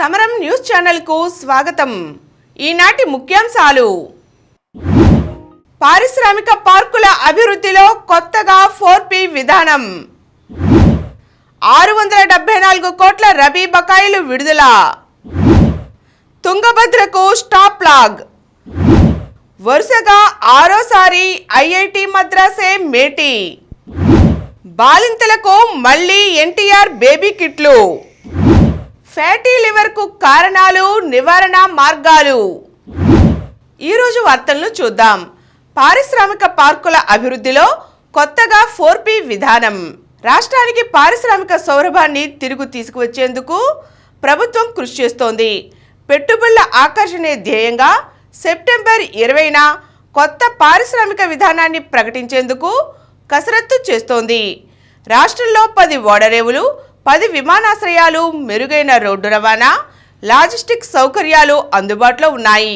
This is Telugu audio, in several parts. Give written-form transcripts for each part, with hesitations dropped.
సమరం న్యూస్ ఛానల్ కు స్వాగతం. ఈనాటి ముఖ్యాంశాలు: పారిశ్రామిక పార్కుల అభివృద్ధిలో కొత్తగా 4P విధానం, 674 కోట్ల రబీ బకాయిలు విడుదల, తుంగభద్రకు స్టాప్ లాగ్, వరుసగా ఆరోసారి ఐఐటి మద్రాసే మేటి, బాలింతలకు మళ్లీ ఎన్టీఆర్ బేబీ కిట్లు, ఫ్యాటీ లివర్ కు కారణాలు, నివారణ మార్గాలు. ఈరోజు వార్తలను చూద్దాం. పారిశ్రామిక పార్కుల అభివృద్ధిలో కొత్తగా 4P విధానం. రాష్ట్రానికి పారిశ్రామిక సౌరభాన్ని తిరుగు తీసుకువచ్చేందుకు ప్రభుత్వం కృషి చేస్తోంది. పెట్టుబడుల ఆకర్షణే ధ్యేయంగా సెప్టెంబర్ 20న కొత్త పారిశ్రామిక విధానాన్ని ప్రకటించేందుకు కసరత్తు చేస్తోంది. రాష్ట్రంలో 10 ఓడరేవులు, 10 విమానాశ్రయాలు, మెరుగైన రోడ్డు రవాణా, లాజిస్టిక్స్ సౌకర్యాలు అందుబాటులో ఉన్నాయి.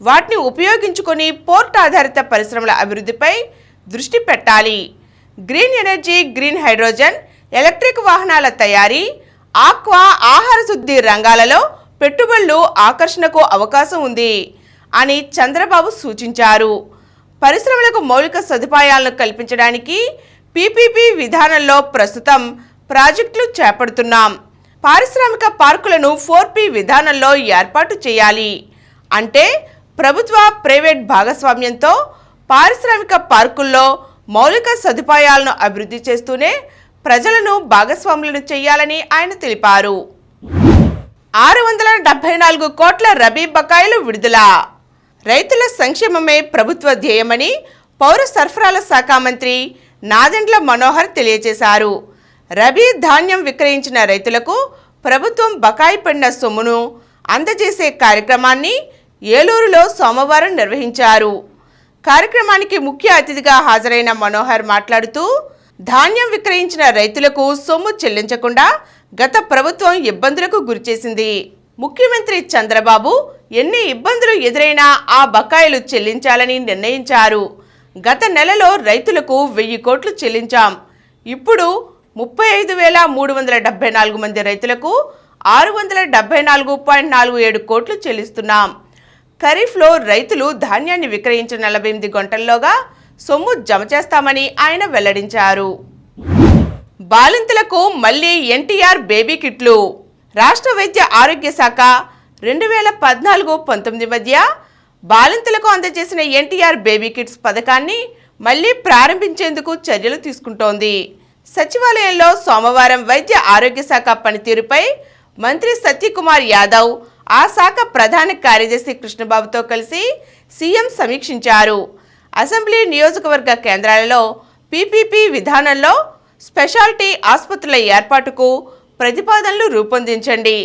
వాటిని ఉపయోగించుకొని పోర్ట్ ఆధారిత పరిశ్రమల అభివృద్ధిపై దృష్టి పెట్టాలి. Green energy, green hydrogen, electric వాహనాల తయారీ, ఆక్వా, ఆహార శుద్ధి రంగాలలో పెట్టుబడులు ఆకర్షణకు అవకాశం ఉంది అని చంద్రబాబు సూచించారు. పరిశ్రమలకు మౌలిక సదుపాయాలను కల్పించడానికి PPP విధానంలో ప్రస్తుతం ప్రాజెక్టులు చేపడుతున్నాం. పారిశ్రామిక పార్కులను 4P విధానంలో ఏర్పాటు చేయాలి. అంటే ప్రభుత్వ, ప్రైవేట్ భాగస్వామ్యంతో పారిశ్రామిక పార్కుల్లో మౌలిక సదుపాయాలను అభివృద్ధి చేస్తూనే ప్రజలను భాగస్వాములను చేయాలని ఆయన తెలిపారు. 674 కోట్ల రబీ బకాయిలు విడుదల. రైతుల సంక్షేమమే ప్రభుత్వ ధ్యేయమని పౌర సరఫరాల శాఖ మంత్రి నాదెండ్ల మనోహర్ తెలియజేశారు. రబీ ధాన్యం విక్రయించిన రైతులకు ప్రభుత్వం బకాయి పడిన సొమ్మును అందజేసే కార్యక్రమాన్ని ఏలూరులో సోమవారం నిర్వహించారు. కార్యక్రమానికి ముఖ్య అతిథిగా హాజరైన మనోహర్ మాట్లాడుతూ, ధాన్యం విక్రయించిన రైతులకు సొమ్ము చెల్లించకుండా గత ప్రభుత్వం ఇబ్బందులకు గురిచేసింది. ముఖ్యమంత్రి చంద్రబాబు ఎన్ని ఇబ్బందులు ఎదురైనా ఆ బకాయిలు చెల్లించాలని నిర్ణయించారు. గత నెలలో రైతులకు 1000 కోట్లు చెల్లించాం. ఇప్పుడు 35,374 మంది రైతులకు 674.47 కోట్లు చెల్లిస్తున్నాం. ఖరీఫ్లో రైతులు ధాన్యాన్ని విక్రయించిన 48 గంటల్లోగా సొమ్ము జమ చేస్తామని ఆయన వెల్లడించారు. బాలింతలకు మళ్లీ ఎన్టీఆర్ బేబీ కిట్లు. రాష్ట్ర వైద్య ఆరోగ్య శాఖ 2014-19 మధ్య బాలింతలకు అందజేసిన ఎన్టీఆర్ బేబీ కిట్స్ పథకాన్ని మళ్లీ ప్రారంభించేందుకు చర్యలు తీసుకుంటోంది. సచివాలయంలో సోమవారం వైద్య ఆరోగ్య శాఖ పనితీరుపై మంత్రి సత్యకుమార్ యాదవ్, ఆ శాఖ ప్రధాన కార్యదర్శి కృష్ణబాబుతో కలిసి సీఎం సమీక్షించారు. అసెంబ్లీ నియోజకవర్గ కేంద్రాలలో PPP విధానంలో స్పెషాలిటీ ఆసుపత్రుల ఏర్పాటుకు ప్రతిపాదనలు రూపొందించండి.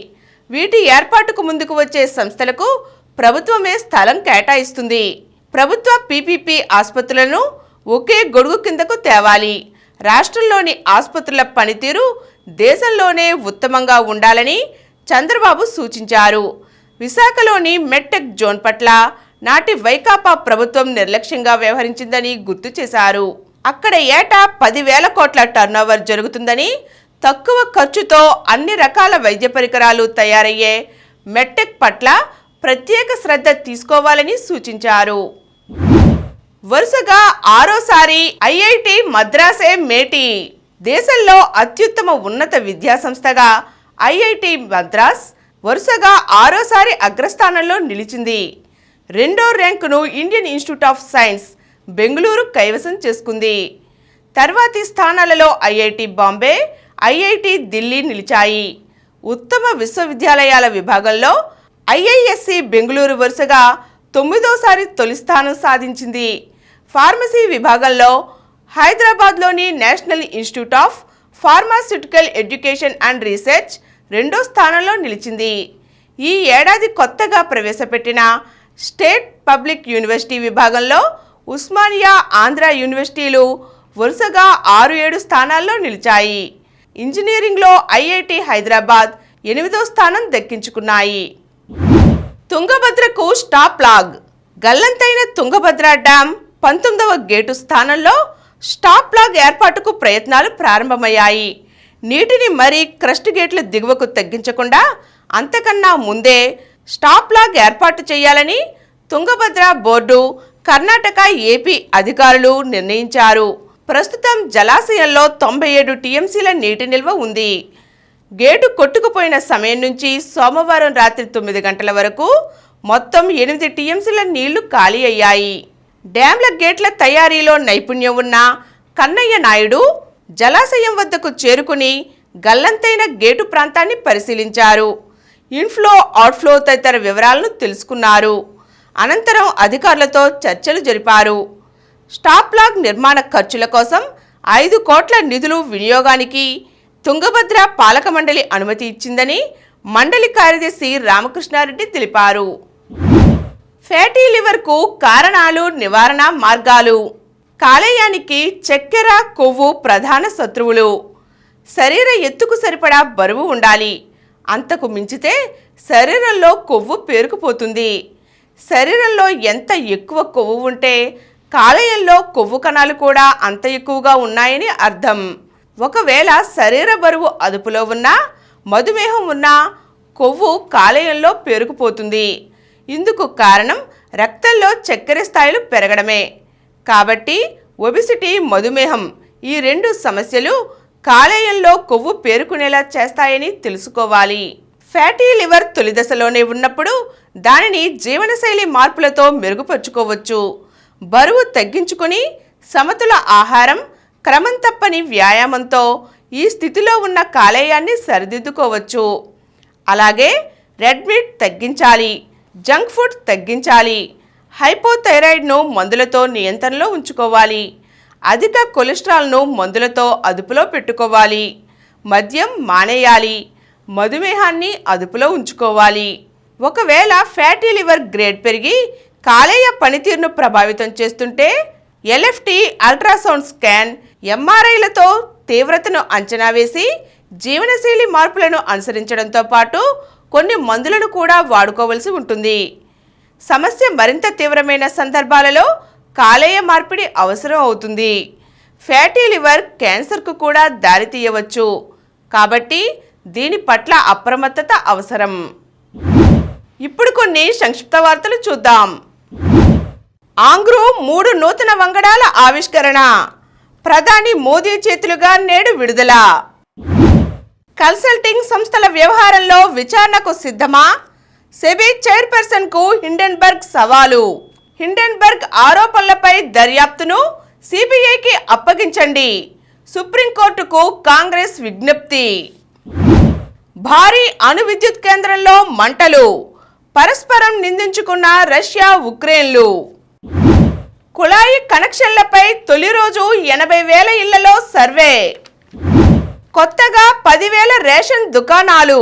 వీటి ఏర్పాటుకు ముందుకు వచ్చే సంస్థలకు ప్రభుత్వమే స్థలం కేటాయిస్తుంది. ప్రభుత్వ PPP ఆసుపత్రులను ఒకే గొడుగు కిందకు తేవాలి. రాష్ట్రంలోని ఆసుపత్రుల పనితీరు దేశంలోనే ఉత్తమంగా ఉండాలని చంద్రబాబు సూచించారు. విశాఖలోని మెడ్టెక్ జోన్ పట్ల నాటి వైకాపా ప్రభుత్వం నిర్లక్ష్యంగా వ్యవహరించిందని గుర్తు చేశారు. అక్కడ ఏటా 10,000 కోట్ల టర్నోవర్ జరుగుతుందని, తక్కువ ఖర్చుతో అన్ని రకాల వైద్య పరికరాలు తయారయ్యే మెడ్టెక్ పట్ల ప్రత్యేక శ్రద్ధ తీసుకోవాలని సూచించారు. వరుసగా ఆరోసారి ఐఐటి మద్రాసే మేటి. దేశంలో అత్యుత్తమ ఉన్నత విద్యాసంస్థగా ఐఐటి మద్రాస్ వరుసగా ఆరోసారి అగ్రస్థానంలో నిలిచింది. 2వ ర్యాంకును Indian Institute of Science Bengaluru కైవసం చేసుకుంది. తర్వాతి స్థానాలలో ఐఐటి బాంబే, ఐఐటి ఢిల్లీ నిలిచాయి. ఉత్తమ విశ్వవిద్యాలయాల విభాగంలో IISc బెంగళూరు వరుసగా 9వసారి తొలి స్థానం సాధించింది. ఫార్మసీ విభాగంలో హైదరాబాద్లోని national institute of pharmaceutical education and research 2వ స్థానంలో నిలిచింది. ఈ ఏడాది కొత్తగా ప్రవేశపెట్టిన స్టేట్ పబ్లిక్ యూనివర్సిటీ విభాగంలో ఉస్మానియా, ఆంధ్ర యూనివర్సిటీలు వరుసగా 6-7 స్థానాల్లో నిలిచాయి. ఇంజనీరింగ్లో ఐఐటి హైదరాబాద్ 8వ స్థానం దక్కించుకున్నాయి. తుంగభద్రకు స్టాప్ లాగ్. గల్లంతైన తుంగభద్ర డ్యాం 19వ గేటు స్థానంలో స్టాప్ లాగ్ ఏర్పాటుకు ప్రయత్నాలు ప్రారంభమయ్యాయి. నీటిని మరీ క్రస్ట్ గేట్ల దిగువకు తగ్గించకుండా అంతకన్నా ముందే స్టాప్ లాగ్ ఏర్పాటు చేయాలని తుంగభద్ర బోర్డు, కర్ణాటక, ఏపీ అధికారులు నిర్ణయించారు. ప్రస్తుతం జలాశయంలో 97 టీఎంసీల నీటి నిల్వ ఉంది. గేటు కొట్టుకుపోయిన సమయం నుంచి సోమవారం రాత్రి 9 గంటల వరకు మొత్తం 8 టీఎంసీల నీళ్లు ఖాళీ అయ్యాయి. డ్యాంల గేట్ల తయారీలో నైపుణ్యం ఉన్న కన్నయ్య నాయుడు జలాశయం వద్దకు చేరుకుని గల్లంతైన గేటు ప్రాంతాన్ని పరిశీలించారు. ఇన్ఫ్లో, అవుట్ఫ్లో తదితర వివరాలను తెలుసుకున్నారు. అనంతరం అధికారులతో చర్చలు జరిపారు. స్టాప్ లాగ్ నిర్మాణ ఖర్చుల కోసం 5 కోట్ల నిధులు వినియోగానికి తుంగభద్ర పాలక మండలి అనుమతి ఇచ్చిందని మండలి కార్యదర్శి రామకృష్ణారెడ్డి తెలిపారు. ఫ్యాటీ లివర్కు కారణాలు, నివారణ మార్గాలు. కాలేయానికి చక్కెర, కొవ్వు ప్రధాన శత్రువులు. శరీర ఎత్తుకు సరిపడా బరువు ఉండాలి. అంతకు మించితే శరీరంలో కొవ్వు పేరుకుపోతుంది. శరీరంలో ఎంత ఎక్కువ కొవ్వు ఉంటే కాలేయంలో కొవ్వు కణాలు కూడా అంత ఎక్కువగా ఉన్నాయని అర్థం. ఒకవేళ శరీర బరువు అదుపులో ఉన్నా, మధుమేహం ఉన్నా కొవ్వు కాలేయంలో పేరుకుపోతుంది. ఇందుకు కారణం రక్తంలో చక్కెర స్థాయిలు పెరగడమే. కాబట్టి ఒబిసిటీ, మధుమేహం ఈ 2 సమస్యలు కాలేయంలో కొవ్వు పేరుకునేలా చేస్తాయని తెలుసుకోవాలి. ఫ్యాటీ లివర్ తొలి దశలోనే ఉన్నప్పుడు దానిని జీవనశైలి మార్పులతో మెరుగుపరుచుకోవచ్చు. బరువు తగ్గించుకొని సమతుల ఆహారం, క్రమం తప్పని వ్యాయామంతో ఈ స్థితిలో ఉన్న కాలేయాన్ని సరిదిద్దుకోవచ్చు. అలాగే రెడ్ మీట్ తగ్గించాలి, జంక్ ఫుడ్ తగ్గించాలి, హైపోథైరాయిడ్ను మందులతో నియంత్రణలో ఉంచుకోవాలి, అధిక కొలెస్ట్రాల్ను మందులతో అదుపులో పెట్టుకోవాలి, మద్యం మానేయాలి, మధుమేహాన్ని అదుపులో ఉంచుకోవాలి. ఒకవేళ ఫ్యాటీ లివర్ గ్రేడ్ పెరిగి కాలేయ పనితీరును ప్రభావితం చేస్తుంటే ఎల్ఎఫ్టి, అల్ట్రాసౌండ్ స్కాన్, ఎంఆర్ఐలతో తీవ్రతను అంచనా వేసి జీవనశైలి మార్పులను అనుసరించడంతో పాటు కొన్ని మందులను కూడా వాడుకోవలసి ఉంటుంది. సమస్య మరింత తీవ్రమైన సందర్భాలలో కాలేయ మార్పిడి అవసరం అవుతుంది. ఫ్యాటీ లివర్ క్యాన్సర్కు కూడా దారితీయవచ్చు. కాబట్టి దీని పట్ల అప్రమత్తత అవసరం. ఇప్పుడు కొన్ని సంక్షిప్త వార్తలు చూద్దాం. ఆంగ్రూ 3 నూతన వంగడాల ఆవిష్కరణ. ప్రధాని మోదీ చేతులుగా నేడు విడుదల. కన్సల్టింగ్ సంస్థల వ్యవహారంలో విచారణకు సిద్ధమా? సెబీ చైర్పర్సన్కు హిండెన్బర్గ్ సవాలు. హిండెన్బర్గ్ ఆరోపణలపై దర్యాప్తును సిబిఐకి అప్పగించండి. సుప్రీంకోర్టుకు కాంగ్రెస్ విజ్ఞప్తి. భారీ అణు విద్యుత్ కేంద్రంలో మంటలు. పరస్పరం నిందించుకున్న రష్యా, ఉక్రెయిన్లు. కుళాయి కనెక్షన్లపై తొలి రోజు 80,000 ఇళ్లలో సర్వే. కొత్తగా 10,000 రేషన్ దుకాణాలు.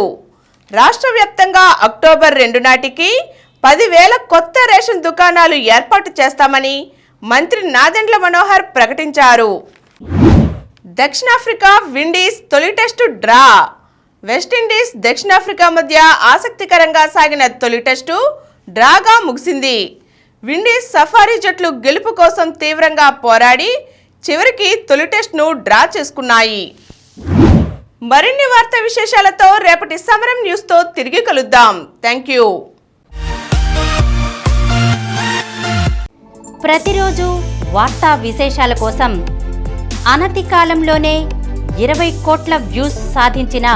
రాష్ట్ర వ్యాప్తంగా అక్టోబర్ 2 నాటికి 10,000 కొత్త రేషన్ దుకాణాలు ఏర్పాటు చేస్తామని మంత్రి నాదెండ్ల మనోహర్ ప్రకటించారు. దక్షిణాఫ్రికా, విండీస్ తొలి టెస్టు డ్రా. వెస్టిండీస్, దక్షిణాఫ్రికా మధ్య ఆసక్తికరంగా సాగిన తొలి టెస్టు డ్రాగా ముగిసింది. విండీస్, సఫారీ జట్లు గెలుపు కోసం తీవ్రంగా పోరాడి చివరికి తొలి టెస్ట్ను డ్రా చేసుకున్నాయి. మరిన్ని వార్తా విశేషాలతో రేపటి సమరం న్యూస్తో తిరిగి కలుద్దాం. Thank you. ప్రతిరోజు వార్తా విశేషాల కోసం అనతి కాలంలోనే 20 కోట్ల వ్యూస్ సాధించిన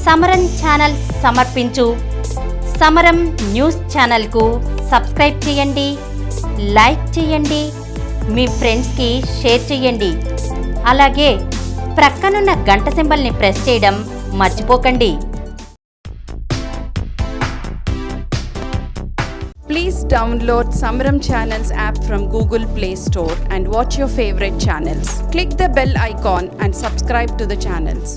సమరం ఛానల్ సమర్పించు సమరం న్యూస్ ఛానల్కు సబ్స్క్రైబ్ చేయండి, లైక్ చేయండి, మీ ఫ్రెండ్స్కి షేర్ చేయండి. అలాగే ప్రక్కనున్న గంట సింబల్ని ప్రెస్ చేయడం మర్చిపోకండి. Please download Samaram Channels app from Google Play Store and watch your favorite channels. Click the bell icon and subscribe to the channels.